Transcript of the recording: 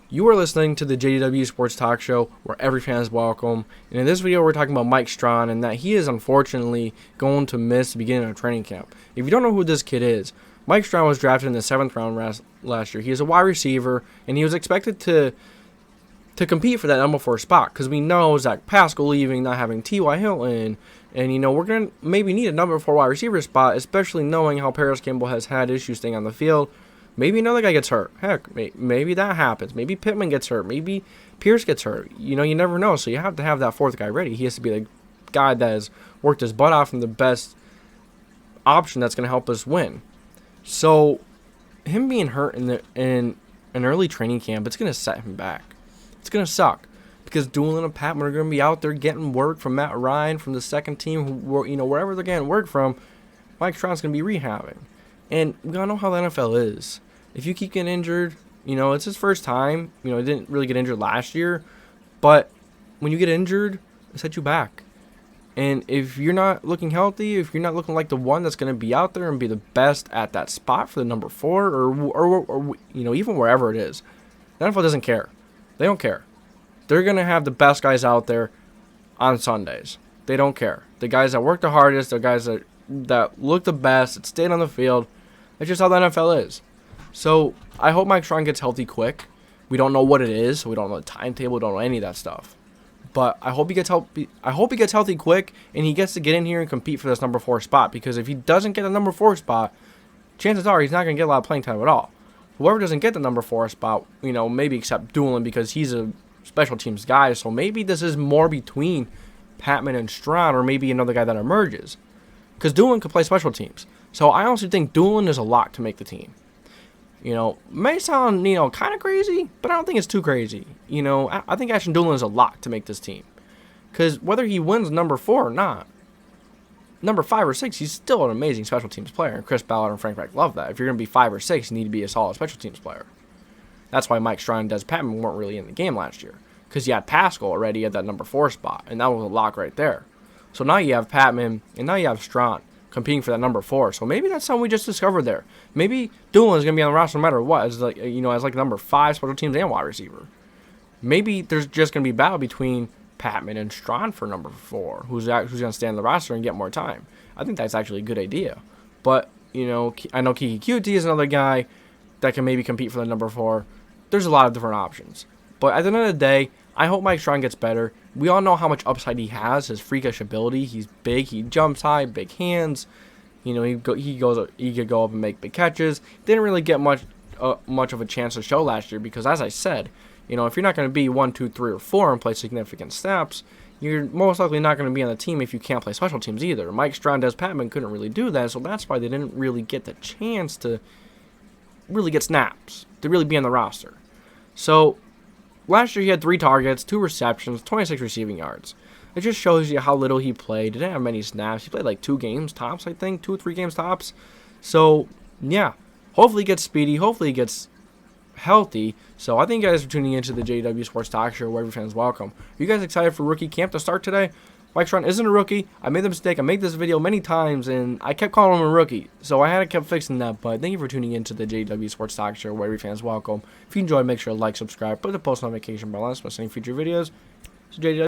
You are listening to the JDW Sports Talk Show, where every fan is welcome. And in this video, we're talking about Mike Strachan and that he is unfortunately going to miss the beginning of training camp. If you don't know who this kid is, Mike Strachan was drafted in the 7th round last year. He is a wide receiver, and he was expected to compete for that number 4 spot because we know Zach Pascal leaving, not having T.Y. Hilton, and we're going to maybe need a number 4 wide receiver spot, especially knowing how Paris Campbell has had issues staying on the field. Maybe another guy gets hurt. Heck, maybe that happens. Maybe Patmon gets hurt. Maybe Pierce gets hurt. You never know. So you have to have that 4th guy ready. He has to be the guy that has worked his butt off and the best option that's going to help us win. So him being hurt in an early training camp, it's going to set him back. It's going to suck because Dulin and Patmon are going to be out there getting work from Matt Ryan from the second team, wherever they're getting work from. Mike Strachan's going to be rehabbing. And we all know how the NFL is. If you keep getting injured, it's his first time. He didn't really get injured last year. But when you get injured, it sets you back. And if you're not looking healthy, if you're not looking like the one that's going to be out there and be the best at that spot for the number 4 or even wherever it is, the NFL doesn't care. They don't care. They're going to have the best guys out there on Sundays. They don't care. The guys that work the hardest, the guys that look the best, that stayed on the field. That's just how the NFL is. So I hope Mike Strachan gets healthy quick. We don't know what it is. So we don't know the timetable. We don't know any of that stuff. But I hope he gets healthy. I hope he gets healthy quick and he gets to get in here and compete for this number 4 spot. Because if he doesn't get the number 4 spot, chances are he's not going to get a lot of playing time at all. Whoever doesn't get the number 4 spot, maybe except Dulin because he's a special teams guy. So maybe this is more between Patmon and Strachan or maybe another guy that emerges. Because Dulin could play special teams. So I honestly think Dulin is a lock to make the team. May sound, kind of crazy, but I don't think it's too crazy. I think Ashton Dulin is a lock to make this team. Because whether he wins number 4 or not, number 5 or 6, he's still an amazing special teams player. And Chris Ballard and Frank Reich love that. If you're going to be 5 or 6, you need to be a solid special teams player. That's why Mike Strachan and Patmon weren't really in the game last year. Because you had Pascal already at that number 4 spot, and that was a lock right there. So now you have Patmon, and now you have Strachan competing for that number 4. So maybe that's something we just discovered there. Maybe Dulin is going to be on the roster no matter what, as like number 5 special teams and wide receiver. Maybe there's just going to be a battle between Patmon and Strachan for number 4, who's going to stay on the roster and get more time. I think that's actually a good idea. But, I know Kiki QT is another guy that can maybe compete for the number 4. There's a lot of different options. But at the end of the day, I hope Mike Strachan gets better. We all know how much upside he has, his freakish ability. He's big, he jumps high, big hands. He could go up and make big catches. Didn't really get much of a chance to show last year because, as I said, if you're not going to be 1, 2, 3, or 4 and play significant snaps, you're most likely not going to be on the team if you can't play special teams either. Mike Strachan, Patmon couldn't really do that, so that's why they didn't really get the chance to really get snaps, to really be on the roster. So last year he had 3 targets, 2 receptions, 26 receiving yards. It just shows you how little he played. Didn't have many snaps. He played like 2 games tops, I think. 2 or 3 games tops. So, yeah. Hopefully he gets speedy. Hopefully he gets healthy. So I think you guys are tuning into the JDW Sports Talk Show where every fan is welcome. Are you guys excited for rookie camp to start today? Mike Strachan isn't a rookie. I made the mistake. I made this video many times, and I kept calling him a rookie. So I had to keep fixing that. But thank you for tuning into the JW Sports Talk Show where every fan is welcome. If you enjoyed, make sure to like, subscribe, put the post notification bell on us for any future videos. So JW.